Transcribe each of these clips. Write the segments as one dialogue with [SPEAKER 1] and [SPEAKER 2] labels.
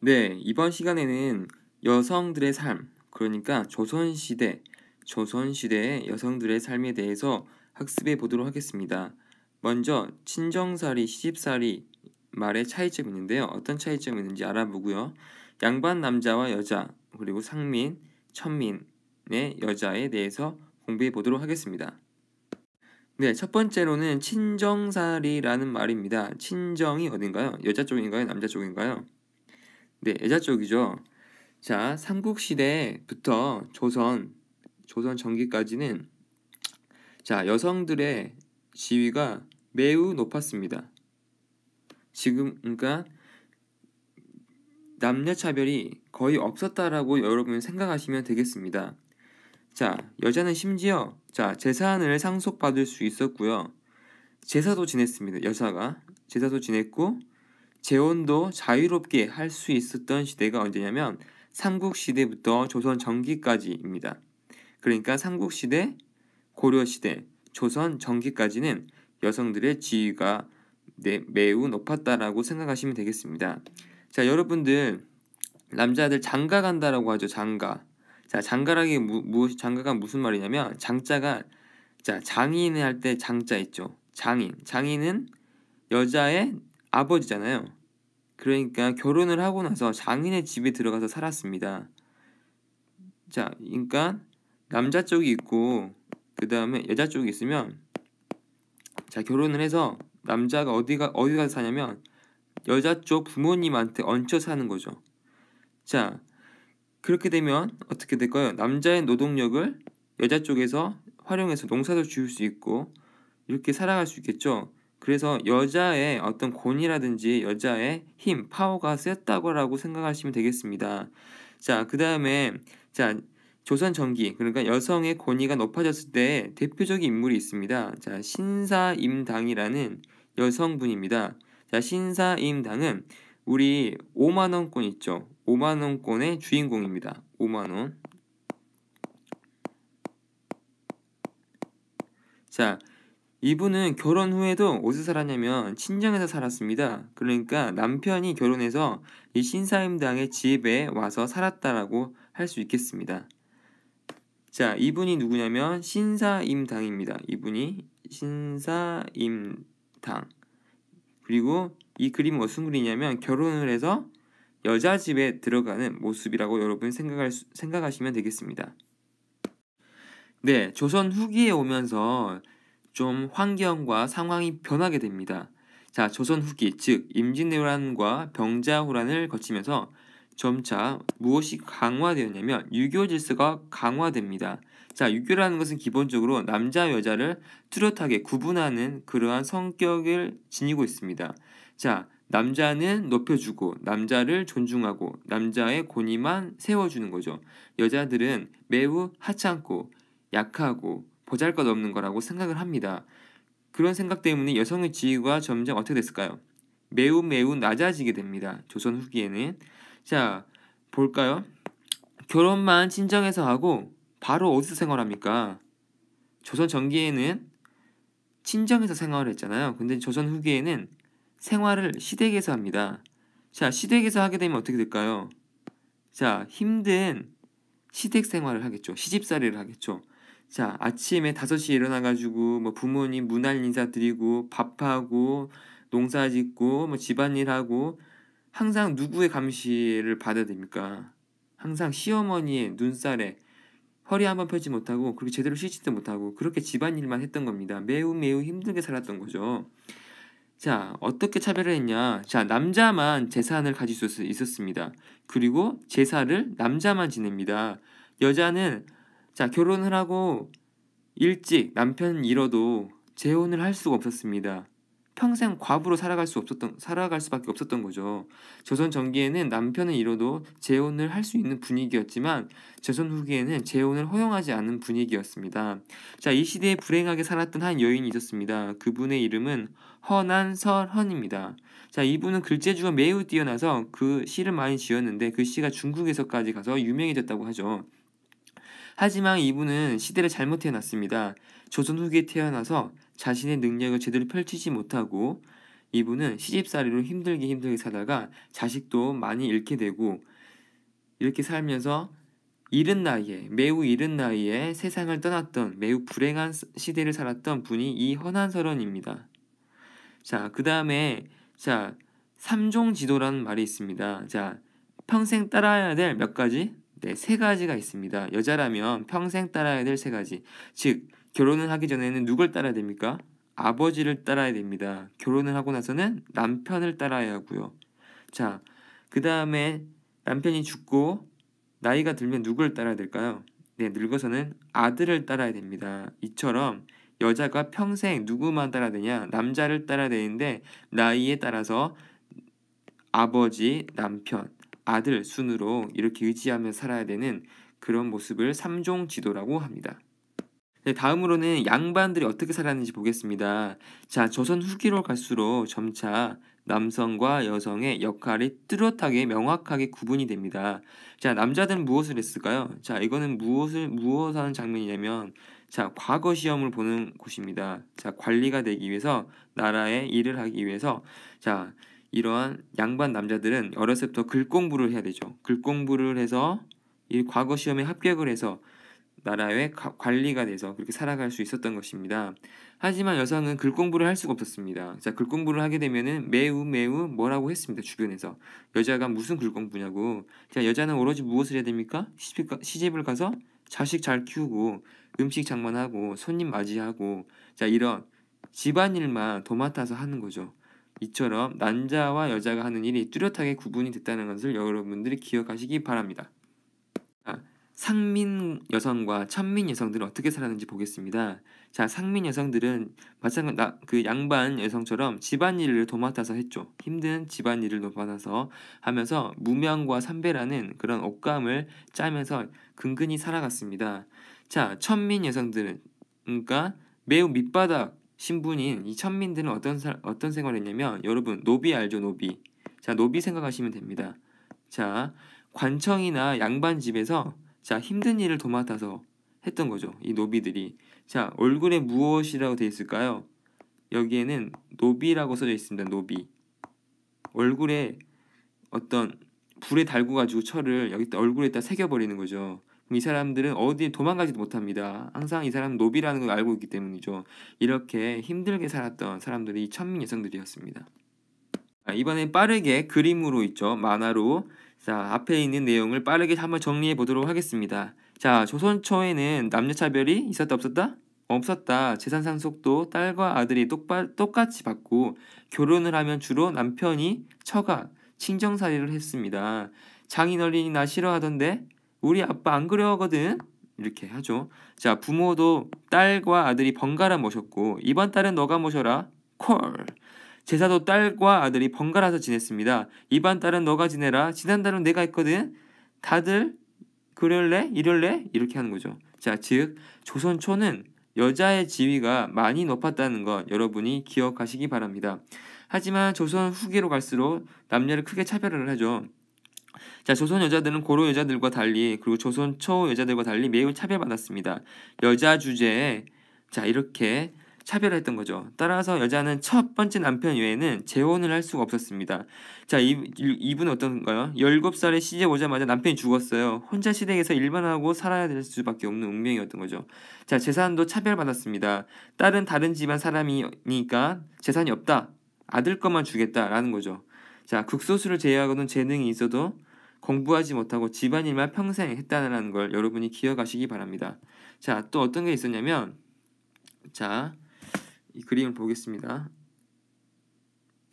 [SPEAKER 1] 네, 이번 시간에는 여성들의 삶, 그러니까 조선시대의 여성들의 삶에 대해서 학습해 보도록 하겠습니다. 먼저 친정살이, 시집살이 말의 차이점이 있는데요. 어떤 차이점이 있는지 알아보고요. 양반 남자와 여자, 그리고 상민, 천민의 여자에 대해서 공부해 보도록 하겠습니다. 네, 첫 번째로는 친정살이라는 말입니다. 친정이 어딘가요? 여자 쪽인가요? 남자 쪽인가요? 네, 여자 쪽이죠. 자, 삼국시대부터 조선 전기까지는 여성들의 지위가 매우 높았습니다. 지금 그러니까 남녀 차별이 거의 없었다라고 여러분 생각하시면 되겠습니다. 자, 여자는 심지어 재산을 상속받을 수 있었고요. 제사도 지냈습니다. 여자가 제사도 지냈고 재혼도 자유롭게 할 수 있었던 시대가 언제냐면 삼국시대부터 조선 전기까지입니다. 그러니까 삼국시대, 고려시대, 조선 전기까지는 여성들의 지위가 매우 높았다라고 생각하시면 되겠습니다. 자, 여러분들 남자들 장가 간다라고 하죠. 장가. 자, 장가가 무슨 말이냐면 장자가 장인 할 때 장자 있죠. 장인은 여자의 아버지잖아요. 그러니까 결혼을 하고 나서 장인의 집에 들어가서 살았습니다. 자, 그러니까 남자 쪽이 있고 그 다음에 여자 쪽이 있으면 결혼을 해서 남자가 어디 가서 사냐면 여자 쪽 부모님한테 얹혀 사는 거죠. 자, 그렇게 되면 어떻게 될까요? 남자의 노동력을 여자 쪽에서 활용해서 농사도 지을 수 있고 이렇게 살아갈 수 있겠죠. 그래서 여자의 어떤 권위라든지 여자의 힘, 파워가 셌다고라고 생각하시면 되겠습니다. 자, 그 다음에 조선 전기, 그러니까 여성의 권위가 높아졌을 때 대표적인 인물이 있습니다. 자, 신사임당이라는 여성분입니다. 자, 신사임당은 우리 5만 원권 있죠. 5만 원권의 주인공입니다. 5만 원. 자, 이분은 결혼 후에도 어디서 살았냐면 친정에서 살았습니다. 그러니까 남편이 결혼해서 이 신사임당의 집에 와서 살았다라고 할 수 있겠습니다. 자, 이분이 누구냐면 신사임당입니다. 이분이 신사임당. 그리고 이 그림은 무슨 그림이냐면 결혼을 해서 여자 집에 들어가는 모습이라고 여러분 생각하시면 되겠습니다. 네, 조선 후기에 오면서 좀 환경과 상황이 변하게 됩니다. 자, 조선 후기, 즉 임진왜란과 병자호란을 거치면서 점차 무엇이 강화되었냐면 유교 질서가 강화됩니다. 자, 유교라는 것은 기본적으로 남자 여자를 뚜렷하게 구분하는 그러한 성격을 지니고 있습니다. 자, 남자는 높여주고 남자를 존중하고 남자의 권위만 세워주는 거죠. 여자들은 매우 하찮고 약하고 보잘것없는 거라고 생각을 합니다. 그런 생각 때문에 여성의 지위가 점점 어떻게 됐을까요? 매우 낮아지게 됩니다. 조선 후기에는. 자, 볼까요? 결혼만 친정에서 하고 바로 어디서 생활합니까? 조선 전기에는 친정에서 생활을 했잖아요. 근데 조선 후기에는 생활을 시댁에서 합니다. 자, 시댁에서 하게 되면 어떻게 될까요? 자, 힘든 시댁 생활을 하겠죠. 시집살이를 하겠죠. 자, 아침에 5시에 일어나가지고 뭐 부모님 문안 인사 드리고 밥하고 농사 짓고 뭐 집안일하고 항상 누구의 감시를 받아야 됩니까? 항상 시어머니의 눈살에 허리 한번 펴지 못하고 그렇게 제대로 쉬지도 못하고 그렇게 집안일만 했던 겁니다. 매우 힘들게 살았던 거죠. 자, 어떻게 차별을 했냐? 자, 남자만 재산을 가질 수 있었습니다. 그리고 제사를 남자만 지냅니다. 여자는 결혼을 하고 일찍 남편 잃어도 재혼을 할 수가 없었습니다. 평생 과부로 살아갈 수밖에 없었던 거죠. 조선 전기에는 남편을 잃어도 재혼을 할 수 있는 분위기였지만 조선 후기에는 재혼을 허용하지 않는 분위기였습니다. 자, 이 시대에 불행하게 살았던 한 여인이 있었습니다. 그분의 이름은 허난설헌입니다. 자, 이분은 글재주가 매우 뛰어나서 그 시를 많이 지었는데 그 시가 중국에서까지 가서 유명해졌다고 하죠. 하지만 이분은 시대를 잘못 태어났습니다. 조선 후기에 태어나서 자신의 능력을 제대로 펼치지 못하고 이분은 시집살이로 힘들게 살다가 자식도 많이 잃게 되고 이렇게 살면서 매우 이른 나이에 세상을 떠났던 매우 불행한 시대를 살았던 분이 이 헌한설원입니다. 자, 그 다음에 자, 삼종지도라는 말이 있습니다. 자, 평생 따라야 될 몇 가지? 네, 세 가지가 있습니다. 여자라면 평생 따라야 될 세 가지. 즉, 결혼을 하기 전에는 누굴 따라야 됩니까? 아버지를 따라야 됩니다. 결혼을 하고 나서는 남편을 따라야 하고요. 자, 그 다음에 남편이 죽고 나이가 들면 누굴 따라야 될까요? 네, 늙어서는 아들을 따라야 됩니다. 이처럼 여자가 평생 누구만 따라야 되냐? 남자를 따라야 되는데 나이에 따라서 아버지, 남편, 아들 순으로 이렇게 의지하며 살아야 되는 그런 모습을 삼종지도라고 합니다. 네, 다음으로는 양반들이 어떻게 살았는지 보겠습니다. 자, 조선 후기로 갈수록 점차 남성과 여성의 역할이 뚜렷하게 명확하게 구분이 됩니다. 자, 남자들은 무엇을 했을까요? 자, 이거는 무엇 하는 장면이냐면 자, 과거 시험을 보는 곳입니다. 자, 관리가 되기 위해서 나라의 일을 하기 위해서 자, 이러한 양반 남자들은 어렸을 때부터 글 공부를 해야 되죠. 글 공부를 해서 이 과거 시험에 합격을 해서 나라의 관리가 돼서 그렇게 살아갈 수 있었던 것입니다. 하지만 여성은 글 공부를 할 수가 없었습니다. 자, 글 공부를 하게 되면은 매우 뭐라고 했습니다. 주변에서 여자가 무슨 글 공부냐고. 자, 여자는 오로지 무엇을 해야 됩니까? 시집을 가서 자식 잘 키우고 음식 장만하고 손님 맞이하고 자, 이런 집안일만 도맡아서 하는 거죠. 이처럼 남자와 여자가 하는 일이 뚜렷하게 구분이 됐다는 것을 여러분들이 기억하시기 바랍니다. 자, 상민 여성과 천민 여성들은 어떻게 살았는지 보겠습니다. 자, 상민 여성들은 그 양반 여성처럼 집안일을 도맡아서 했죠. 힘든 집안일을 도맡아서 하면서 무명과 삼배라는 그런 옥감을 짜면서 근근히 살아갔습니다. 자, 천민 여성들은 그러니까 매우 밑바닥 신분인 이 천민들은 어떤 생활을 했냐면 여러분 노비 알죠? 노비. 자, 노비 생각하시면 됩니다. 자, 관청이나 양반 집에서 자, 힘든 일을 도맡아서 했던 거죠. 이 노비들이. 자, 얼굴에 무엇이라고 되어 있을까요? 여기에는 노비라고 써져 있습니다. 노비. 얼굴에 어떤 불에 달고 가지고 철을 여기다 얼굴에다 새겨버리는 거죠. 그럼 이 사람들은 어디 도망가지도 못합니다. 항상 이 사람은 노비라는 걸 알고 있기 때문이죠. 이렇게 힘들게 살았던 사람들이 천민 여성들이었습니다. 이번엔 빠르게 그림으로 있죠. 만화로. 자, 앞에 있는 내용을 빠르게 한번 정리해 보도록 하겠습니다. 자, 조선 초에는 남녀 차별이 있었다 없었다? 없었다. 재산 상속도 딸과 아들이 똑같이 받고 결혼을 하면 주로 남편이 처가 친정살이를 했습니다. 장인어른이 나 싫어하던데 우리 아빠 안 그러거든. 이렇게 하죠. 자, 부모도 딸과 아들이 번갈아 모셨고 이번 달은 너가 모셔라. 콜. 제사도 딸과 아들이 번갈아서 지냈습니다. 이번 달은 너가 지내라. 지난달은 내가 했거든. 다들 그럴래? 이럴래? 이렇게 하는 거죠. 자, 즉 조선 초는 여자의 지위가 많이 높았다는 것 여러분이 기억하시기 바랍니다. 하지만 조선 후기로 갈수록 남녀를 크게 차별을 하죠. 자, 조선 여자들은 고려 여자들과 달리 그리고 조선 초 여자들과 달리 매우 차별받았습니다. 여자 주제에 자, 이렇게 차별했던 거죠. 따라서 여자는 첫 번째 남편 외에는 재혼을 할 수가 없었습니다. 자, 이분은 어떤가요? 17살에 시집 오자마자 남편이 죽었어요. 혼자 시댁에서 일만 하고 살아야 될 수밖에 없는 운명이었던 거죠. 자, 재산도 차별받았습니다. 딸은 다른 집안 사람이니까 재산이 없다. 아들 것만 주겠다라는 거죠. 자, 극소수를 제외하고는 재능이 있어도 공부하지 못하고 집안일만 평생 했다는 걸 여러분이 기억하시기 바랍니다. 자, 또 어떤 게 있었냐면 자, 이 그림을 보겠습니다.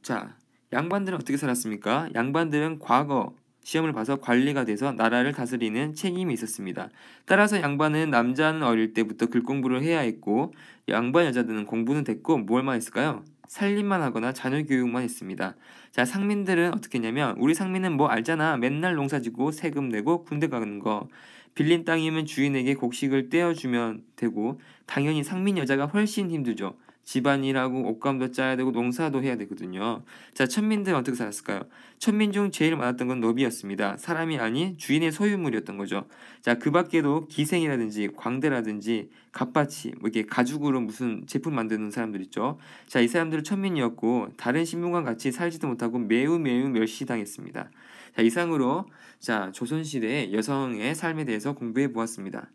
[SPEAKER 1] 자, 양반들은 어떻게 살았습니까? 양반들은 과거 시험을 봐서 관리가 돼서 나라를 다스리는 책임이 있었습니다. 따라서 양반은 남자는 어릴 때부터 글 공부를 해야 했고 양반 여자들은 공부는 됐고 뭘만 했을까요? 살림만 하거나 자녀 교육만 했습니다. 자, 상민들은 어떻게 했냐면 우리 상민은 뭐 알잖아. 맨날 농사짓고 세금 내고 군대 가는 거. 빌린 땅이면 주인에게 곡식을 떼어주면 되고 당연히 상민 여자가 훨씬 힘들죠. 집안일하고 옷감도 짜야 되고 농사도 해야 되거든요. 자, 천민들은 어떻게 살았을까요? 천민 중 제일 많았던 건 노비였습니다. 사람이 아닌 주인의 소유물이었던 거죠. 자, 그 밖에도 기생이라든지 광대라든지 갑바치, 뭐 이게 가죽으로 무슨 제품 만드는 사람들 있죠. 자, 이 사람들은 천민이었고 다른 신분과 같이 살지도 못하고 매우 멸시당했습니다. 자, 이상으로 자, 조선시대의 여성의 삶에 대해서 공부해 보았습니다.